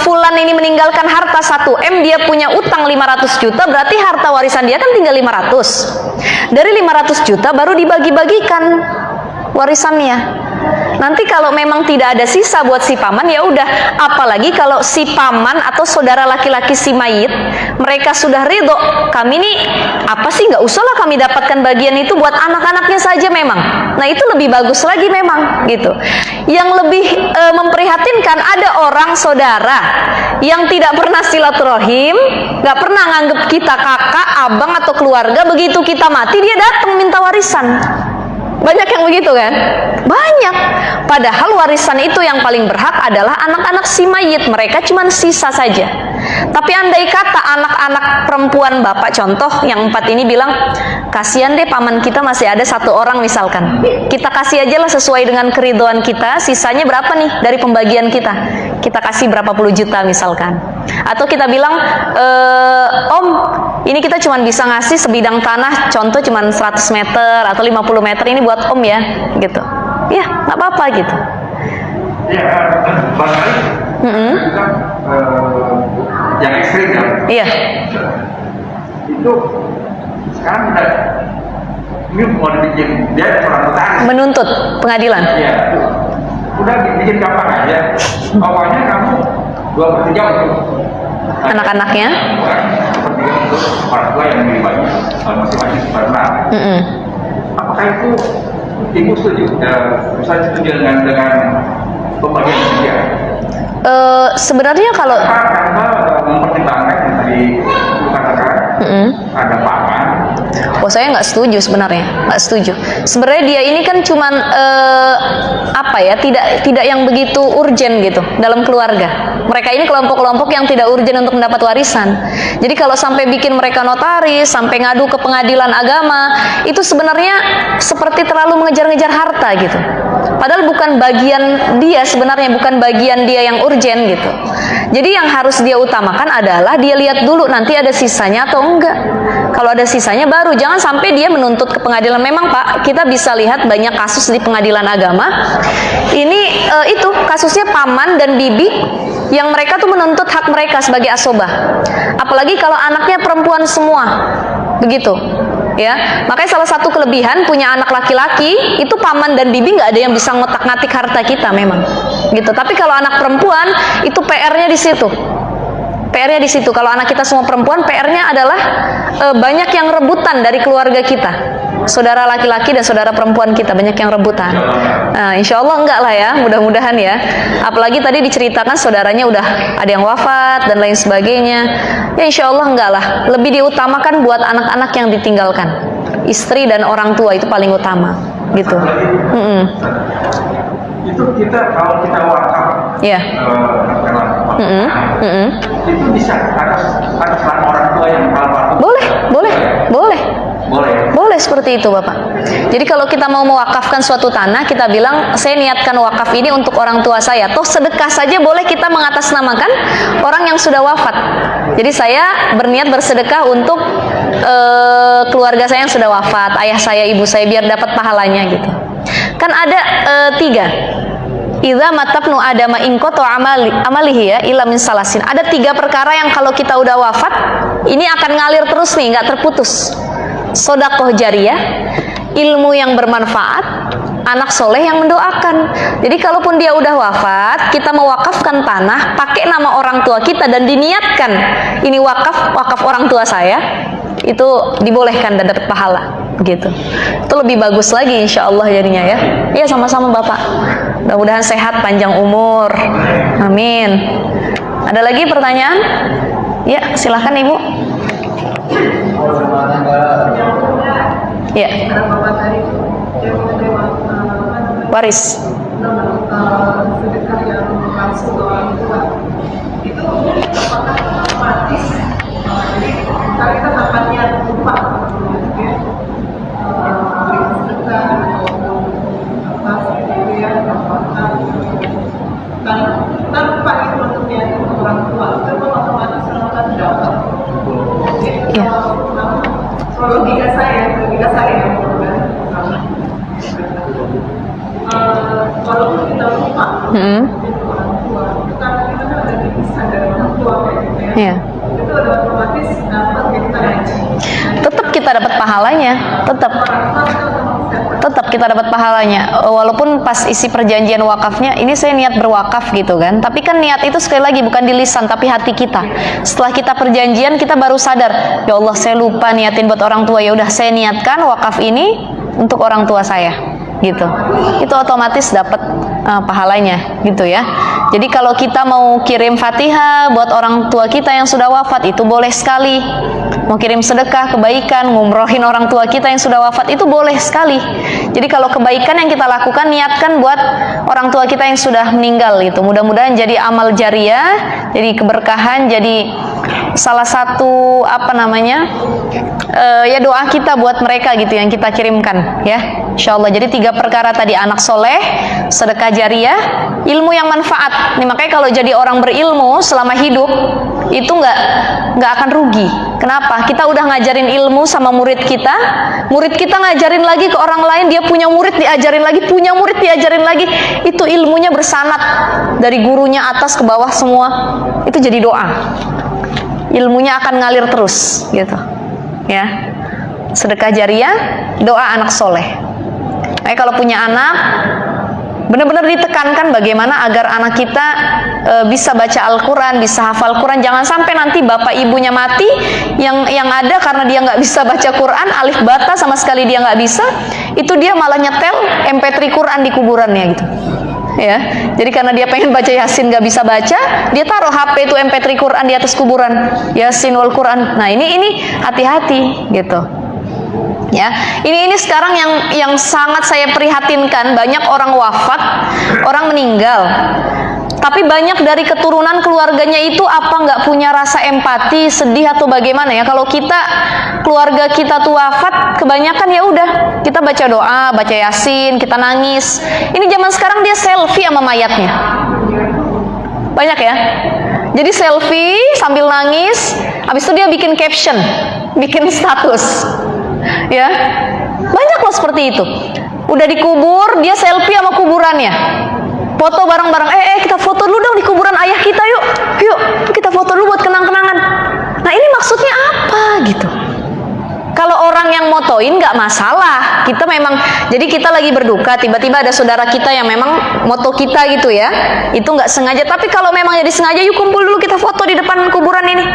S1: fulan ini meninggalkan harta 1 M, dia punya utang 500 juta, berarti harta warisan dia kan tinggal 500. Dari 500 juta baru dibagi-bagikan warisannya. Nanti kalau memang tidak ada sisa buat si paman, ya udah. Apalagi kalau si paman atau saudara laki-laki si mayit, mereka sudah ridho, kami nih apa sih, nggak usah lah kami dapatkan bagian itu, buat anak-anaknya saja memang. Nah itu lebih bagus lagi memang, gitu. Yang lebih memprihatinkan, ada orang saudara yang tidak pernah silaturahim, nggak pernah nganggep kita kakak, abang atau keluarga. Begitu kita mati dia datang minta warisan. Banyak yang begitu kan? Banyak. Padahal warisan itu yang paling berhak adalah anak-anak si mayit. Mereka cuma sisa saja. Tapi andai kata anak-anak perempuan bapak, contoh yang 4 ini bilang, kasihan deh paman kita masih ada 1 orang misalkan, kita kasih aja lah sesuai dengan keridhaan kita, sisanya berapa nih dari pembagian kita, kita kasih berapa puluh juta misalkan. Atau kita bilang, om ini kita cuma bisa ngasih sebidang tanah, contoh cuma 100 meter atau 50 meter, ini buat om ya, gitu. Ya nggak apa-apa gitu.
S2: Ya, barangkali kita yang ekstrim ya.
S1: Iya.
S2: Itu sekarang kita ini mau dibikin, dia orang notaris.
S1: Menuntut pengadilan.
S2: Iya. Udah bikin gampang aja. Pokoknya kamu 2/3 untuk
S1: Anak-anaknya.
S2: 2/3 untuk orang tua yang memiliki masing-masing pernah. Apakah itu ibu setuju? Misalnya setuju dengan pembagian dia?
S1: Sebenarnya kalau
S2: karena mempertimbangkan yang tadi katakan ada paman.
S1: Oh saya nggak setuju sebenarnya, nggak setuju. Sebenarnya dia ini kan cuman apa ya, tidak yang begitu urgen gitu dalam keluarga. Mereka ini kelompok-kelompok yang tidak urgen untuk mendapat warisan. Jadi kalau sampai bikin mereka notaris, sampai ngadu ke pengadilan agama, itu sebenarnya seperti terlalu mengejar-ngejar harta gitu. Padahal bukan bagian dia sebenarnya, bukan bagian dia yang urgen gitu. Jadi yang harus dia utamakan adalah dia lihat dulu nanti ada sisanya atau enggak. Kalau ada sisanya baru, jangan sampai dia menuntut ke pengadilan. Memang Pak, kita bisa lihat banyak kasus di pengadilan agama. Ini itu kasusnya paman dan bibi yang mereka tuh menuntut hak mereka sebagai asobah. Apalagi kalau anaknya perempuan semua, begitu. Ya, makanya salah satu kelebihan punya anak laki-laki itu paman dan bibi nggak ada yang bisa ngotak-ngatik harta kita memang, gitu. Tapi kalau anak perempuan itu PR-nya di situ, PR-nya di situ. Kalau anak kita semua perempuan, PR-nya adalah banyak yang rebutan dari keluarga kita. Saudara laki-laki dan saudara perempuan kita banyak yang rebutan. Nah, insya Allah enggak lah ya, mudah-mudahan ya. Apalagi tadi diceritakan saudaranya udah ada yang wafat dan lain sebagainya. Ya insya Allah enggak lah. Lebih diutamakan buat anak-anak yang ditinggalkan. Istri dan orang tua itu paling utama, gitu.
S2: Itu kita kalau kita wakaf,
S1: Ya.
S2: itu bisa atas nama orang tua yang almarhum.
S1: Boleh seperti itu Bapak. Jadi kalau kita mau mewakafkan suatu tanah, kita bilang saya niatkan wakaf ini untuk orang tua saya. Toh sedekah saja boleh kita mengatasnamakan orang yang sudah wafat. Jadi saya berniat bersedekah untuk keluarga saya yang sudah wafat, ayah saya, ibu saya, biar dapat pahalanya gitu. Kan ada 3. Idza matabnu adama inqata amalihi ya ila min salasin. Ada 3 perkara yang kalau kita udah wafat, ini akan ngalir terus nih, nggak terputus. Sedekah jariyah, ilmu yang bermanfaat, anak soleh yang mendoakan. Jadi kalaupun dia udah wafat, kita mewakafkan tanah pakai nama orang tua kita dan diniatkan ini wakaf orang tua saya, itu dibolehkan dan dapat pahala gitu. Itu lebih bagus lagi insya Allah jadinya ya. Iya sama-sama Bapak. Mudah-mudahan sehat, panjang umur. Amin. Ada lagi pertanyaan? Ya, silahkan Ibu. Ya. Waris.
S3: Itu apakah otomatis? Jadi misalnya kita dapatnya lupa, ya, sedekah atau apa ya, tanpa itu untuk niat untuk orang tua, itu otomatis orang dapat.
S1: Ya.
S3: Logika saya, walaupun kita lupa, orang tua, kita kan ada dipisah dari orang tua kayak gitu ya.
S1: Iya.
S3: Itu ada otomatis dapat yang kita ngaji.
S1: Tetap kita dapat pahalanya, tetap kita dapat pahalanya. Walaupun pas isi perjanjian wakafnya, ini saya niat berwakaf gitu kan. Tapi kan niat itu sekali lagi bukan di lisan, tapi hati kita. Setelah kita perjanjian, kita baru sadar, ya Allah saya lupa niatin buat orang tua. Ya udah saya niatkan wakaf ini untuk orang tua saya, gitu. Itu otomatis dapat pahalanya, gitu ya. Jadi kalau kita mau kirim Fatihah buat orang tua kita yang sudah wafat, itu boleh sekali. Mau kirim sedekah, kebaikan, ngumrohin orang tua kita yang sudah wafat, itu boleh sekali. Jadi kalau kebaikan yang kita lakukan, niatkan buat orang tua kita yang sudah meninggal gitu. Mudah-mudahan jadi amal jariyah, jadi keberkahan, jadi salah satu ya doa kita buat mereka gitu yang kita kirimkan ya. Insyaallah. Jadi 3 perkara tadi, anak soleh, sedekah jariyah, ilmu yang manfaat. Nih makanya kalau jadi orang berilmu selama hidup itu nggak akan rugi. Kenapa? Kita udah ngajarin ilmu sama murid kita ngajarin lagi ke orang lain, dia punya murid diajarin lagi, punya murid diajarin lagi. Itu ilmunya bersanad dari gurunya atas ke bawah semua. Itu jadi doa. Ilmunya akan ngalir terus gitu. Ya. Sedekah jariyah, doa anak soleh. Kalau punya anak, benar-benar ditekankan bagaimana agar anak kita bisa baca Al-Quran, bisa hafal Quran. Jangan sampai nanti bapak ibunya mati, yang ada karena dia nggak bisa baca Quran, alif bata sama sekali dia nggak bisa, itu dia malah nyetel MP3 Quran di kuburannya gitu. Ya, jadi karena dia pengen baca Yasin nggak bisa baca, dia taruh HP itu MP3 Quran di atas kuburan, Yasin wal Quran. Nah ini hati-hati gitu. Ya, ini sekarang yang sangat saya prihatinkan, banyak orang wafat, orang meninggal, tapi banyak dari keturunan keluarganya itu apa nggak punya rasa empati, sedih atau bagaimana ya? Kalau keluarga kita tuh wafat, kebanyakan ya udah kita baca doa, baca Yasin, kita nangis. Ini zaman sekarang dia selfie sama mayatnya, banyak ya. Jadi selfie sambil nangis, habis itu dia bikin caption, bikin status. Ya, banyak loh seperti itu. Udah dikubur, dia selfie sama kuburannya, foto bareng-bareng. Kita foto dulu dong di kuburan ayah kita, yuk kita foto dulu buat kenang-kenangan. Nah ini maksudnya apa gitu? Kalau kalau orang yang motoin nggak masalah. Kita memang, jadi kita lagi berduka, tiba-tiba ada saudara kita yang memang moto kita gitu ya. Itu nggak sengaja. Tapi kalau memang jadi sengaja, yuk kumpul dulu kita foto di depan kuburan ini.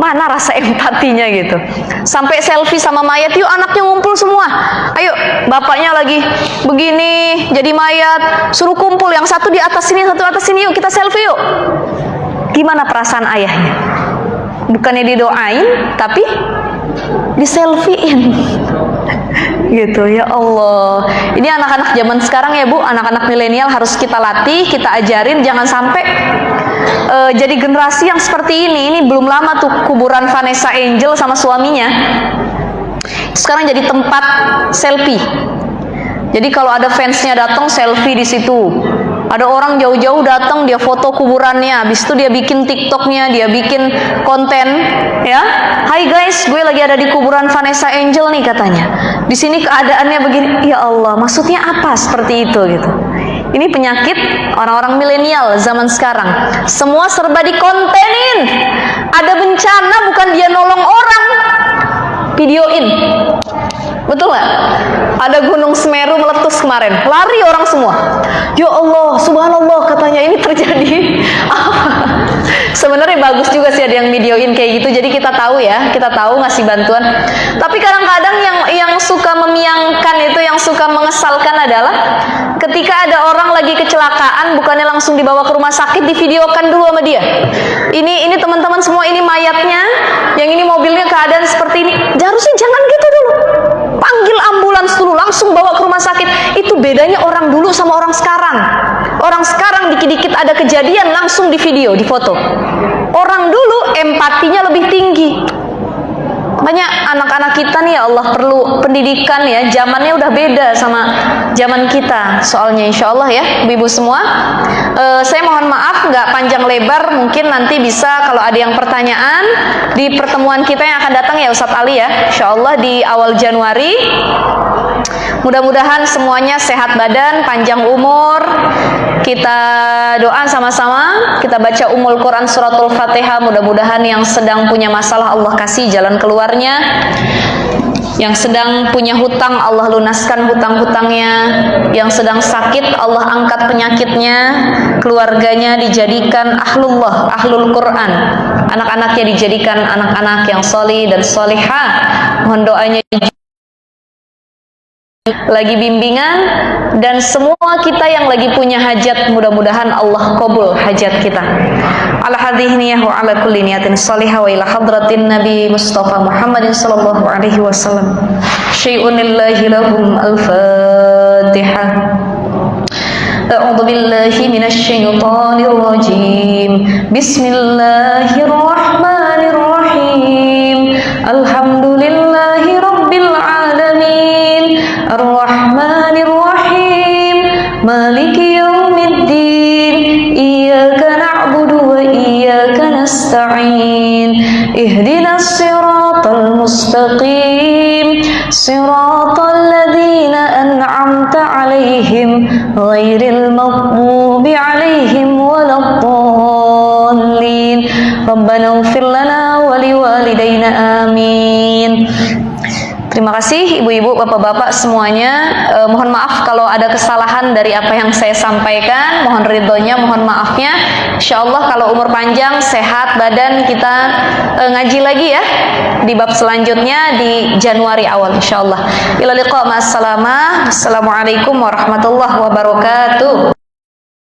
S1: Mana rasa empatinya gitu. Sampai selfie sama mayat, yuk anaknya ngumpul semua. Ayo, bapaknya lagi begini, jadi mayat, suruh kumpul. Yang satu di atas sini, satu atas sini, yuk kita selfie yuk. Gimana perasaan ayahnya? Bukannya didoain, tapi diselfiein. Gitu ya Allah. Ini anak-anak zaman sekarang ya Bu, anak-anak milenial harus kita latih, kita ajarin jangan sampai jadi generasi yang seperti ini. Ini belum lama tuh kuburan Vanessa Angel sama suaminya. Sekarang jadi tempat selfie. Jadi kalau ada fansnya datang selfie di situ. Ada orang jauh-jauh datang, dia foto kuburannya, habis itu dia bikin TikToknya, dia bikin konten, ya. Hai guys, gue lagi ada di kuburan Vanessa Angel nih katanya. Di sini keadaannya begini. Ya Allah, maksudnya apa seperti itu gitu? Ini penyakit orang-orang milenial zaman sekarang. Semua serba dikontenin. Ada bencana bukan dia nolong orang, videoin. Betul nggak? Ada gunung Semeru meletus kemarin, lari orang semua. Ya Allah, subhanallah katanya ini terjadi apa? Sebenarnya bagus juga sih ada yang videoin kayak gitu. Jadi kita tahu ya, kita tahu ngasih bantuan. Tapi kadang-kadang yang suka memiangkan itu, yang suka mengesalkan adalah ketika ada orang lagi kecelakaan, bukannya langsung dibawa ke rumah sakit, divideokan dulu sama dia. Ini teman-teman semua, ini mayatnya, yang ini mobilnya keadaan seperti ini. Harusnya jangan gitu dulu. Panggil ambulans dulu, langsung bawa ke rumah sakit. Itu bedanya orang dulu sama orang sekarang. Orang sekarang dikit-dikit ada kejadian langsung di video, di foto. Orang dulu empatinya lebih tinggi. Banyak anak-anak kita nih ya Allah perlu pendidikan ya. Zamannya udah beda sama zaman kita. Soalnya insya Allah ya, ibu-ibu semua. Saya mohon maaf nggak panjang lebar. Mungkin nanti bisa kalau ada yang pertanyaan di pertemuan kita yang akan datang ya Ustadz Ali ya. Insya Allah di awal Januari. Mudah-mudahan semuanya sehat badan, panjang umur. Kita doa sama-sama. Kita baca Ummul Quran Suratul Fatihah. Mudah-mudahan yang sedang punya masalah Allah kasih jalan keluarnya. Yang sedang punya hutang Allah lunaskan hutang-hutangnya. Yang sedang sakit Allah angkat penyakitnya. Keluarganya dijadikan ahlullah, ahlul Quran. Anak-anaknya dijadikan anak-anak yang solih dan solihah. Mohon doanya lagi bimbingan, dan semua kita yang lagi punya hajat, mudah-mudahan Allah qabul hajat kita. Ala hadhihi niyyah wa ala kulli niyatin shalihah wa ila hadratin Nabi Mustafa Muhammadin sallallahu alaihi wasallam. Syai'un lillahi lahum al-Fatihah. A'udzu billahi minasy syaithanir rajim. Bismillahirrahmanirrahim. Alhamdulillahi rabbil alamin. Ar-Rahmanir Rahim. Maliki yaumiddin. Iyyaka na'budu wa iyyaka nasta'in. Ihdinas siratal mustaqim. Siratal ladzina an'amta 'alaihim ghairil maghdubi 'alaihim waladdallin. Rabbana ighfir lana wa liwalidayna amin. Terima kasih ibu-ibu, bapak-bapak semuanya. Mohon maaf kalau ada kesalahan dari apa yang saya sampaikan. Mohon ridhonya, mohon maafnya. Insyaallah kalau umur panjang, sehat badan, kita ngaji lagi ya di bab selanjutnya di Januari awal insyaallah. Ila liqa ma'as salamah. Assalamualaikum warahmatullahi wabarakatuh.